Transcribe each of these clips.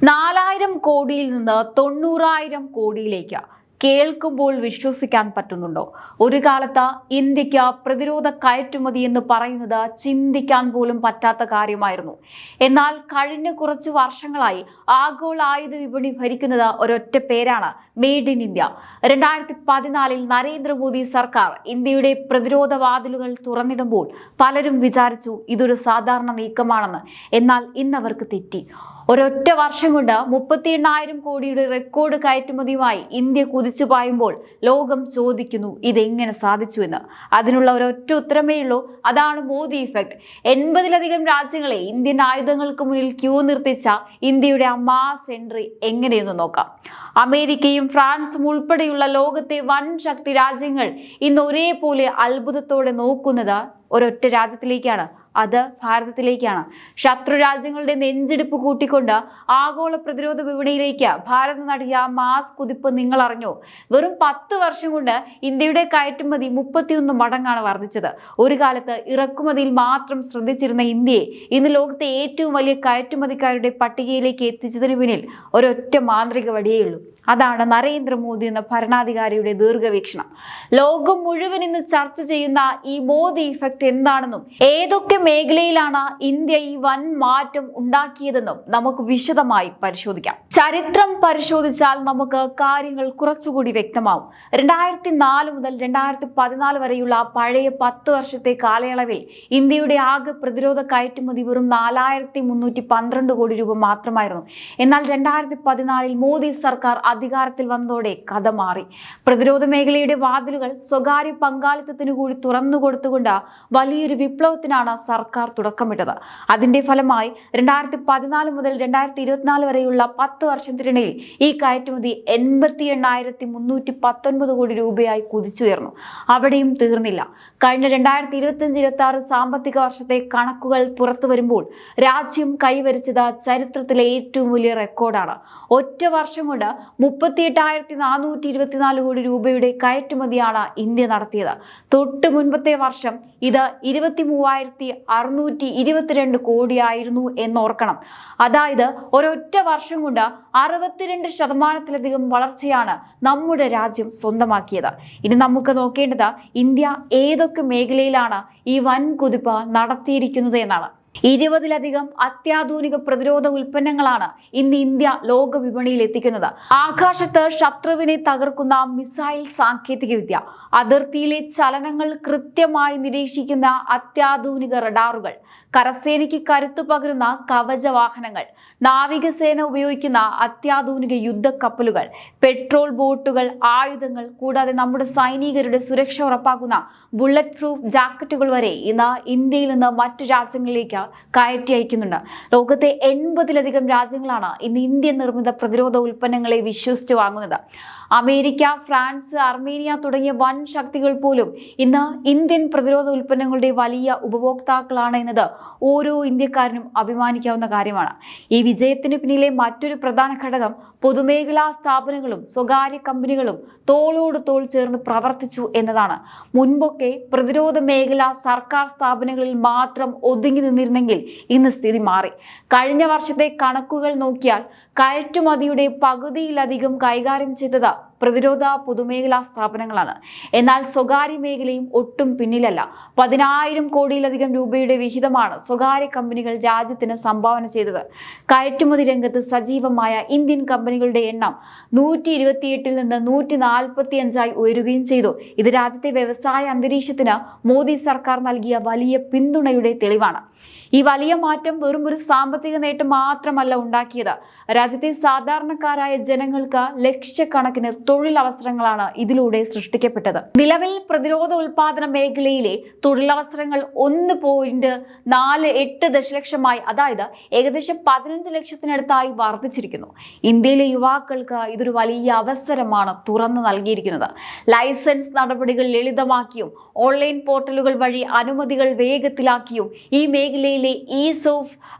4000 കോടിയിൽ നിന്ന് 90000 കോടിയിലേക്ക് കേൾക്കുമ്പോൾ വിശ്വസിക്കാൻ പറ്റുന്നുണ്ടോ? ഒരു കാലത്ത് ഇന്ത്യക്ക് പ്രതിരോധ കയറ്റുമതി എന്ന് പറയുന്നത് ചിന്തിക്കാൻ പോലും പറ്റാത്ത കാര്യമായിരുന്നു. എന്നാൽ കഴിഞ്ഞ കുറച്ച് വർഷങ്ങളായി ആഗോള ആയുധ വിപണി ഭരിക്കുന്നത് ഒരൊറ്റ പേരാണ്, മെയ്ഡ് ഇൻ ഇന്ത്യ. 2014 നരേന്ദ്രമോദി സർക്കാർ ഇന്ത്യയുടെ പ്രതിരോധ വാതിലുകൾ തുറന്നിടുമ്പോൾ പലരും വിചാരിച്ചു ഇതൊരു സാധാരണ നീക്കമാണെന്ന്. എന്നാൽ ഇന്നവർക്ക് തെറ്റി. ഒരൊറ്റ വർഷം കൊണ്ട് 38,000 കോടിയുടെ റെക്കോർഡ് കയറ്റുമതിയുമായി ഇന്ത്യ കുതിച്ചു പായുമ്പോൾ ലോകം ചോദിക്കുന്നു ഇതെങ്ങനെ സാധിച്ചു എന്ന്. അതിനുള്ള ഒരൊറ്റ ഉത്തരമേ ഉള്ളൂ, അതാണ് മോദി ഇഫക്റ്റ്. 80-ലധികം രാജ്യങ്ങളെ ഇന്ത്യൻ ആയുധങ്ങൾക്ക് മുന്നിൽ ക്യൂ നിർത്തിച്ച ഇന്ത്യയുടെ മാസ് എൻട്രി എങ്ങനെയെന്ന് നോക്കാം. അമേരിക്കയും ഫ്രാൻസും ഉൾപ്പെടെയുള്ള ലോകത്തെ വൻ ശക്തി രാജ്യങ്ങൾ ഇന്ന് ഒരേപോലെ അത്ഭുതത്തോടെ നോക്കുന്നത് ഒരൊറ്റ രാജ്യത്തിലേക്കാണ്, അത് ഭാരതത്തിലേക്കാണ്. ശത്രു രാജ്യങ്ങളുടെ നെഞ്ചിടിപ്പ് കൂട്ടിക്കൊണ്ട് ആഗോള പ്രതിരോധ വിപണിയിലേക്ക് ഭാരതം നടത്തിയ മാസ് കുതിപ്പ് നിങ്ങൾ അറിഞ്ഞോ? വെറും 10 വർഷം കൊണ്ട് ഇന്ത്യയുടെ കയറ്റുമതി 31 മടങ്ങാണ് വർദ്ധിച്ചത്. ഒരു കാലത്ത് ഇറക്കുമതിയിൽ മാത്രം ശ്രദ്ധിച്ചിരുന്ന ഇന്ത്യയെ ഇന്ന് ലോകത്തെ ഏറ്റവും വലിയ കയറ്റുമതിക്കാരുടെ പട്ടികയിലേക്ക് എത്തിച്ചതിന് പിന്നിൽ ഒരൊറ്റ മാന്ത്രിക വടിയേ ഉള്ളൂ. അതാണ് നരേന്ദ്രമോദി എന്ന ഭരണാധികാരിയുടെ ദീർഘവീക്ഷണം. ലോകം മുഴുവൻ ഇന്ന് ചർച്ച ചെയ്യുന്ന ഈ മോദി ഇഫക്റ്റ് എന്താണെന്നും ഏതൊക്കെ മേഖലയിലാണ് ഇന്ത്യ ഈ വൻ മാറ്റം ഉണ്ടാക്കിയതെന്നും നമുക്ക് വിശദമായി പരിശോധിക്കാം. ചരിത്രം പരിശോധിച്ചാൽ നമുക്ക് കാര്യങ്ങൾ കുറച്ചുകൂടി വ്യക്തമാവും. 2004 മുതൽ 2014 വരെയുള്ള പഴയ 10 വർഷത്തെ കാലയളവിൽ ഇന്ത്യയുടെ ആകെ പ്രതിരോധ കയറ്റുമതി വെറും 4312 കോടി രൂപ മാത്രമായിരുന്നു. എന്നാൽ 2014 മോദി സർക്കാർ അധികാരത്തിൽ വന്നതോടെ കഥ മാറി. പ്രതിരോധ മേഖലയുടെ വാതിലുകൾ സ്വകാര്യ പങ്കാളിത്തത്തിന് കൂടി തുറന്നു കൊടുത്തുകൊണ്ട് വലിയൊരു വിപ്ലവത്തിനാണ് സർക്കാർ തുടക്കമിട്ടത്. അതിന്റെ ഫലമായി 2014 മുതൽ 2024 വരെയുള്ള 10 വർഷത്തിനിടയിൽ ഈ കയറ്റുമതി 88,319 കോടി രൂപയായി കുതിച്ചുയർന്നു. അവിടെയും തീർന്നില്ല. കഴിഞ്ഞ 2025-26 സാമ്പത്തിക വർഷത്തെ കണക്കുകൾ പുറത്തു വരുമ്പോൾ രാജ്യം കൈവരിച്ചത് ചരിത്രത്തിലെ ഏറ്റവും വലിയ റെക്കോർഡാണ്. ഒറ്റ വർഷം കൊണ്ട് 38,424 കോടി രൂപയുടെ കയറ്റുമതിയാണ് ഇന്ത്യ നടത്തിയത്. തൊട്ട് മുൻപത്തെ വർഷം ഇത് 23,622 കോടിയായിരുന്നു എന്നോർക്കണം. അതായത് ഒരൊറ്റ വർഷം കൊണ്ട് 62% വളർച്ചയാണ് നമ്മുടെ രാജ്യം സ്വന്തമാക്കിയത്. ഇനി നമുക്ക് നോക്കേണ്ടത് ഇന്ത്യ ഏതൊക്കെ മേഖലയിലാണ് ഈ വൻ കുതിപ്പ് നടത്തിയിരിക്കുന്നത് എന്നാണ്. 20-ലധികം അത്യാധുനിക പ്രതിരോധ ഉൽപ്പന്നങ്ങളാണ് ഇന്ന് ഇന്ത്യ ലോക വിപണിയിൽ എത്തിക്കുന്നത്. ആകാശത്ത് ശത്രുവിനെ തകർക്കുന്ന മിസൈൽ സാങ്കേതികവിദ്യ, അതിർത്തിയിലെ ചലനങ്ങൾ കൃത്യമായി നിരീക്ഷിക്കുന്ന അത്യാധുനിക റഡാറുകൾ, കരസേനയ്ക്ക് കരുത്തു പകരുന്ന കവചവാഹനങ്ങൾ, നാവികസേന ഉപയോഗിക്കുന്ന അത്യാധുനിക യുദ്ധക്കപ്പലുകൾ, പെട്രോൾ ബോട്ടുകൾ, ആയുധങ്ങൾ, കൂടാതെ നമ്മുടെ സൈനികരുടെ സുരക്ഷ ഉറപ്പാക്കുന്ന ബുള്ളറ്റ് പ്രൂഫ് ജാക്കറ്റുകൾ വരെ ഇന്ന് ഇന്ത്യയിൽ നിന്ന് മറ്റു രാജ്യങ്ങളിലേക്ക് കയറ്റി അയക്കുന്നുണ്ട്. ലോകത്തെ 80-ലധികം രാജ്യങ്ങളാണ് ഇന്ന് ഇന്ത്യൻ നിർമ്മിത പ്രതിരോധ ഉൽപ്പന്നങ്ങളെ വിശ്വസിച്ച് വാങ്ങുന്നത്. അമേരിക്ക, ഫ്രാൻസ്, അർമേനിയ തുടങ്ങിയ വൻ ശക്തികൾ പോലും ഇന്ന് ഇന്ത്യൻ പ്രതിരോധ ഉൽപ്പന്നങ്ങളുടെ വലിയ ഉപഭോക്താക്കളാണ് എന്നത് ഓരോ ഇന്ത്യക്കാരനും അഭിമാനിക്കാവുന്ന കാര്യമാണ്. ഈ വിജയത്തിന് പിന്നിലെ മറ്റൊരു പ്രധാന ഘടകം പൊതുമേഖലാ സ്ഥാപനങ്ങളും സ്വകാര്യ കമ്പനികളും തോളോട് തോൾ ചേർന്ന് പ്രവർത്തിച്ചു എന്നതാണ്. മുൻപൊക്കെ പ്രതിരോധ മേഖല സർക്കാർ സ്ഥാപനങ്ങളിൽ മാത്രം ഒതുങ്ങി നിന്നിരുന്നെങ്കിൽ ഇന്ന് സ്ഥിതി മാറി. കഴിഞ്ഞ വർഷത്തെ കണക്കുകൾ നോക്കിയാൽ കയറ്റുമതിയുടെ പകുതിയിലധികം കൈകാര്യം ചെയ്തത് പ്രതിരോധ പൊതുമേഖലാ സ്ഥാപനങ്ങളാണ്. എന്നാൽ സ്വകാര്യ മേഖലയും ഒട്ടും പിന്നിലല്ല. 10,000 കോടിയിലധികം രൂപയുടെ വിഹിതമാണ് സ്വകാര്യ കമ്പനികൾ രാജ്യത്തിന് സംഭാവന ചെയ്തത്. കയറ്റുമതി രംഗത്ത് സജീവമായ ഇന്ത്യൻ കമ്പനികളുടെ എണ്ണം 128-ൽ നിന്ന് 145-ആയി ഉയരുകയും ചെയ്തു. ഇത് രാജ്യത്തെ വ്യവസായ അന്തരീക്ഷത്തിന് മോദി സർക്കാർ നൽകിയ വലിയ പിന്തുണയുടെ തെളിവാണ്. ഈ വലിയ മാറ്റം വെറും ഒരു സാമ്പത്തിക നേട്ടം മാത്രമല്ല ഉണ്ടാക്കിയത്. രാജ്യത്തെ സാധാരണക്കാരായ ജനങ്ങൾക്ക് ലക്ഷക്കണക്കിന് തൊഴിലവസരങ്ങളാണ് ഇതിലൂടെ സൃഷ്ടിക്കപ്പെട്ടത്. നിലവിൽ പ്രതിരോധ ഉൽപാദന മേഖലയിലെ തൊഴിലവസരങ്ങൾ 1.48 ദശലക്ഷമായി, അതായത് ഏകദേശം 15 ലക്ഷത്തിനടുത്തായി വർദ്ധിച്ചിരിക്കുന്നു. ഇന്ത്യയിലെ യുവാക്കൾക്ക് ഇതൊരു വലിയ അവസരമാണ് തുറന്നു നൽകിയിരിക്കുന്നത്. ലൈസൻസ് നടപടികൾ ലളിതമാക്കിയും ഓൺലൈൻ പോർട്ടലുകൾ വഴി അനുമതികൾ വേഗത്തിലാക്കിയും ഈ മേഖലയിലെ ഈസ് ഓഫ്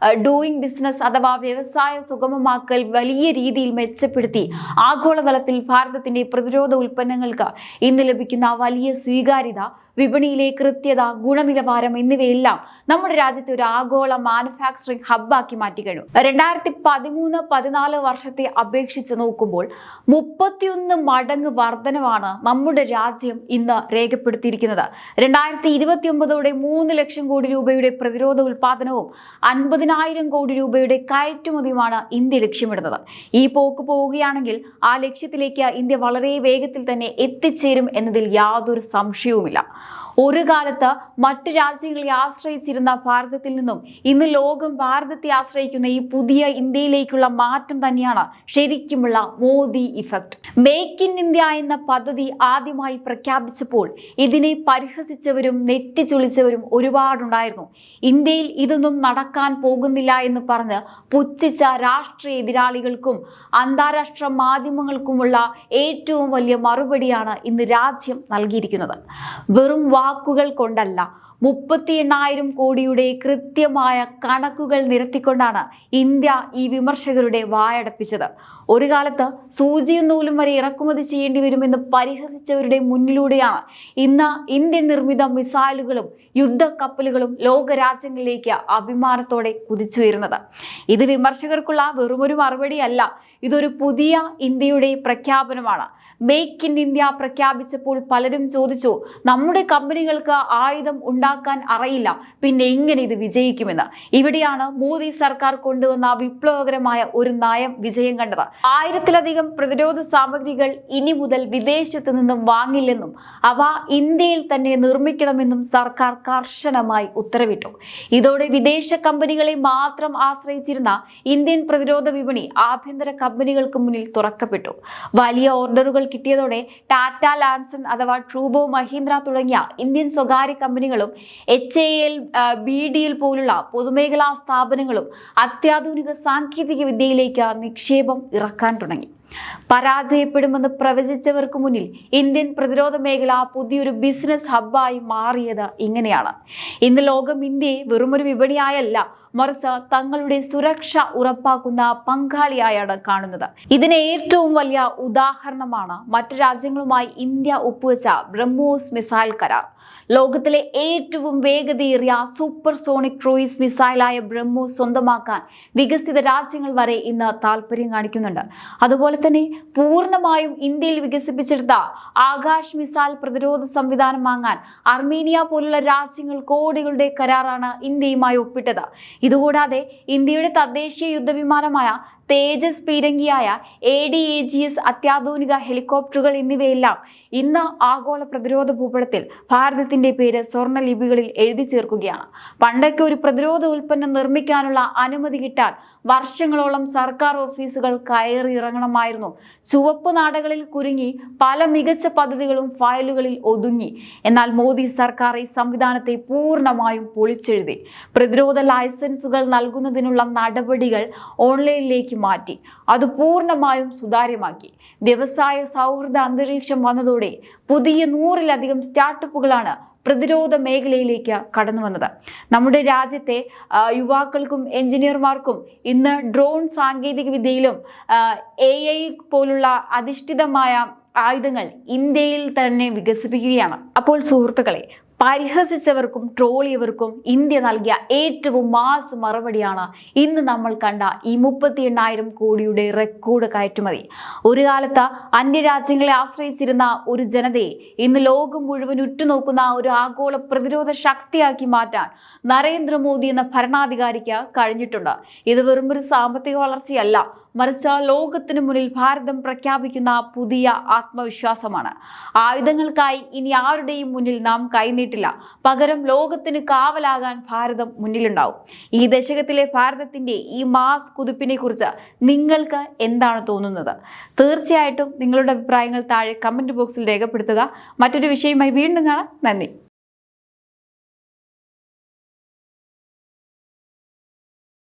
ഡൂയിങ് ബിസിനസ് അഥവാ വ്യവസായ സുഗമമാക്കൽ വലിയ രീതിയിൽ മെച്ചപ്പെടുത്തി ആഗോളതലത്തിൽ ഭാരതത്തിന്റെ പ്രതിരോധ ഉൽപ്പന്നങ്ങൾക്ക് ഇന്ന് ലഭിക്കുന്ന വലിയ സ്വീകാര്യത വിപണിയിലെ കൃത്യത, ഗുണനിലവാരം എന്നിവയെല്ലാം നമ്മുടെ രാജ്യത്തെ ഒരു ആഗോള മാനുഫാക്ചറിംഗ് ഹബ്ബാക്കി മാറ്റിക്കഴിഞ്ഞു. 2013-14 വർഷത്തെ അപേക്ഷിച്ച് നോക്കുമ്പോൾ 31 മടങ്ങ് വർധനവാണ് നമ്മുടെ രാജ്യം ഇന്ന് രേഖപ്പെടുത്തിയിരിക്കുന്നത്. 2029ഓടെ 3 ലക്ഷം കോടി രൂപയുടെ പ്രതിരോധ ഉൽപാദനവും 50,000 കോടി രൂപയുടെ കയറ്റുമതിയുമാണ് ഇന്ത്യ ലക്ഷ്യമിടുന്നത്. ഈ പോക്ക് പോവുകയാണെങ്കിൽ ആ ലക്ഷ്യത്തിലേക്ക് ഇന്ത്യ വളരെ വേഗത്തിൽ തന്നെ എത്തിച്ചേരും എന്നതിൽ യാതൊരു സംശയവുമില്ല. ഒരു കാലത്ത് മറ്റു രാജ്യങ്ങളെ ആശ്രയിച്ചിരുന്ന ഭാരതത്തിൽ നിന്നും ഇന്ന് ലോകം ഭാരതത്തെ ആശ്രയിക്കുന്ന ഈ പുതിയ ഇന്ത്യയിലേക്കുള്ള മാറ്റം തന്നെയാണ് ശരിക്കുമുള്ള Modi effect. Make in India എന്ന പദ്ധതി ആദ്യമായി പ്രഖ്യാപിച്ചപ്പോൾ ഇതിനെ പരിഹസിച്ചവരും നെറ്റിച്ചുളിച്ചവരും ഒരുപാടുണ്ടായിരുന്നു. ഇന്ത്യയിൽ ഇതൊന്നും നടക്കാൻ പോകുന്നില്ല എന്ന് പറഞ്ഞ് പുച്ഛിച്ച രാഷ്ട്രീയ എതിരാളികൾക്കും അന്താരാഷ്ട്ര മാധ്യമങ്ങൾക്കുമുള്ള ഏറ്റവും വലിയ മറുപടിയാണ് ഇന്ന് രാജ്യം നൽകിയിരിക്കുന്നത്. വെറും വാക്കുകൾ കൊണ്ടല്ല, 38,000 കോടിയുടെ കൃത്യമായ കണക്കുകൾ നിരത്തിക്കൊണ്ടാണ് ഇന്ത്യ ഈ വിമർശകരുടെ വായടപ്പിച്ചത്. ഒരു കാലത്ത് സൂചിയും നൂലും വരെ ഇറക്കുമതി ചെയ്യേണ്ടി വരുമെന്ന് പരിഹസിച്ചവരുടെ മുന്നിലൂടെയാണ് ഇന്ന് ഇന്ത്യൻ നിർമ്മിത മിസൈലുകളും യുദ്ധക്കപ്പലുകളും ലോകരാജ്യങ്ങളിലേക്ക് അഭിമാനത്തോടെ കുതിച്ചുയരുന്നത്. ഇത് വിമർശകർക്കുള്ള വെറുമൊരു മറുപടിയല്ല, ഇതൊരു പുതിയ ഇന്ത്യയുടെ പ്രഖ്യാപനമാണ്. മേക്ക് ഇൻ ഇന്ത്യ പ്രഖ്യാപിച്ചപ്പോൾ പലരും ചോദിച്ചു, നമ്മുടെ കമ്പനികൾക്ക് ആയുധം ഉണ്ടാക്കാൻ അറിയില്ല, പിന്നെ എങ്ങനെ ഇത് വിജയിക്കുമെന്ന്. ഇവിടെയാണ് മോദി സർക്കാർ കൊണ്ടുവന്ന വിപ്ലവകരമായ ഒരു നയം വിജയം കണ്ടത്. 1000-ലധികം പ്രതിരോധ സാമഗ്രികൾ ഇനി മുതൽ വിദേശത്ത് നിന്നും വാങ്ങില്ലെന്നും അവ ഇന്ത്യയിൽ തന്നെ നിർമ്മിക്കണമെന്നും സർക്കാർ കർശനമായി ഉത്തരവിട്ടു. ഇതോടെ വിദേശ കമ്പനികളെ മാത്രം ആശ്രയിച്ചിരുന്ന ഇന്ത്യൻ പ്രതിരോധ വിപണി ആഭ്യന്തര കമ്പനികൾക്ക് മുന്നിൽ തുറക്കപ്പെട്ടു. വലിയ ഓർഡറുകൾ കിട്ടിയതോടെ ടാറ്റ, ലാൻസൺ അഥവാ ട്രൂബോ, മഹീന്ദ്ര തുടങ്ങിയ ഇന്ത്യൻ സ്വകാര്യ കമ്പനികളും HAL, BDL പോലുള്ള പൊതുമേഖലാ സ്ഥാപനങ്ങളും അത്യാധുനിക സാങ്കേതിക വിദ്യയിലേക്ക് നിക്ഷേപം ഇറക്കാൻ തുടങ്ങി. പരാജയപ്പെടുമെന്ന് പ്രവചിച്ചവർക്ക് മുന്നിൽ ഇന്ത്യൻ പ്രതിരോധ മേഖല പുതിയൊരു ബിസിനസ് ഹബ്ബായി മാറിയത് ഇങ്ങനെയാണ്. ഇന്ന് ലോകം ഇന്ത്യയെ വെറുമൊരു വിപണിയായല്ല, മറിച്ച് തങ്ങളുടെ സുരക്ഷ ഉറപ്പാക്കുന്ന പങ്കാളിയായാണ് കാണുന്നത്. ഇതിന് ഏറ്റവും വലിയ ഉദാഹരണമാണ് മറ്റു രാജ്യങ്ങളുമായി ഇന്ത്യ ഒപ്പുവെച്ച ബ്രഹ്മോസ് മിസൈൽ കരാർ. ലോകത്തിലെ ഏറ്റവും വേഗതയേറിയ സൂപ്പർസോണിക് ക്രൂയിസ് മിസൈലായ ബ്രഹ്മോസ് സ്വന്തമാക്കാൻ വികസിത രാജ്യങ്ങൾ വരെ ഇന്ന് താല്പര്യം കാണിക്കുന്നുണ്ട്. അതുപോലെ തന്നെ പൂർണ്ണമായും ഇന്ത്യയിൽ വികസിപ്പിച്ചെടുത്ത ആകാശ് മിസൈൽ പ്രതിരോധ സംവിധാനം വാങ്ങാൻ അർമേനിയ പോലുള്ള രാജ്യങ്ങൾ കോടികളുടെ കരാറാണ് ഇന്ത്യയുമായി ഒപ്പിട്ടത്. ഇതുകൂടാതെ ഇന്ത്യയുടെ തദ്ദേശീയ യുദ്ധവിമാനമായ തേജസ് പീരങ്കിയായ ADAGS അത്യാധുനിക ഹെലികോപ്റ്ററുകൾ എന്നിവയെല്ലാം ഇന്ന് ആഗോള പ്രതിരോധ ഭൂപടത്തിൽ ഭാരതത്തിന്റെ പേര് സ്വർണ്ണ ലിപികളിൽ എഴുതി ചേർക്കുകയാണ്. പണ്ടൊക്കെ ഒരു പ്രതിരോധ ഉൽപ്പന്നം നിർമ്മിക്കാനുള്ള അനുമതി കിട്ടാൻ വർഷങ്ങളോളം സർക്കാർ ഓഫീസുകൾ കയറി ഇറങ്ങണമായിരുന്നു. ചുവപ്പ് നാടകളിൽ കുരുങ്ങി പല മികച്ച പദ്ധതികളും ഫയലുകളിൽ ഒതുങ്ങി. എന്നാൽ മോദി സർക്കാർ ഈ സംവിധാനത്തെ പൂർണ്ണമായും പൊളിച്ചെഴുതി. പ്രതിരോധ ലൈസൻസുകൾ നൽകുന്നതിനുള്ള നടപടികൾ ഓൺലൈനിലേക്ക് മാറ്റി. അത് പൂർണ്ണമായും സുതാര്യമാക്കി. വ്യവസായ സൗഹൃദ അന്തരീക്ഷം വന്നതോടെ പുതിയ 100-ലധികം സ്റ്റാർട്ടപ്പുകളാണ് പ്രതിരോധ മേഖലയിലേക്ക് കടന്നു വന്നത്. നമ്മുടെ രാജ്യത്തെ യുവാക്കൾക്കും എഞ്ചിനീയർമാർക്കും ഇന്ന് ഡ്രോൺ സാങ്കേതിക വിദ്യയിലും AI പോലുള്ള അധിഷ്ഠിതമായ ആയുധങ്ങൾ ഇന്ത്യയിൽ തന്നെ വികസിപ്പിക്കുകയാണ്. അപ്പോൾ സുഹൃത്തുക്കളെ, പരിഹസിച്ചവർക്കും ട്രോളിയവർക്കും ഇന്ത്യ നൽകിയ ഏറ്റവും മാസ് മറുപടിയാണ് ഇന്ന് നമ്മൾ കണ്ട ഈ 38,000 കോടിയുടെ റെക്കോർഡ് കയറ്റുമതി. ഒരു കാലത്ത് അന്യരാജ്യങ്ങളെ ആശ്രയിച്ചിരുന്ന ഒരു ജനതയെ ഇന്ന് ലോകം മുഴുവൻ ഉറ്റുനോക്കുന്ന ഒരു ആഗോള പ്രതിരോധ ശക്തിയാക്കി മാറ്റാൻ നരേന്ദ്രമോദി എന്ന ഭരണാധികാരിക്ക് കഴിഞ്ഞിട്ടുണ്ട്. ഇത് വെറുമൊരു സാമ്പത്തിക വളർച്ചയല്ല, മറിച്ച് ലോകത്തിന് മുന്നിൽ ഭാരതം പ്രഖ്യാപിക്കുന്ന പുതിയ ആത്മവിശ്വാസമാണ്. ആയുധങ്ങൾക്കായി ഇനി ആരുടെയും മുന്നിൽ നാം കൈനീട്ടില്ല, പകരം ലോകത്തിന് കാവലാകാൻ ഭാരതം മുന്നിലുണ്ടാവും. ഈ ദശകത്തിലെ ഭാരതത്തിന്റെ ഈ മാസ് കുതിപ്പിനെ കുറിച്ച് നിങ്ങൾക്ക് എന്താണ് തോന്നുന്നത്? തീർച്ചയായിട്ടും നിങ്ങളുടെ അഭിപ്രായങ്ങൾ താഴെ കമന്റ് ബോക്സിൽ രേഖപ്പെടുത്തുക. മറ്റൊരു വിഷയമായി വീണ്ടും കാണാം. നന്ദി.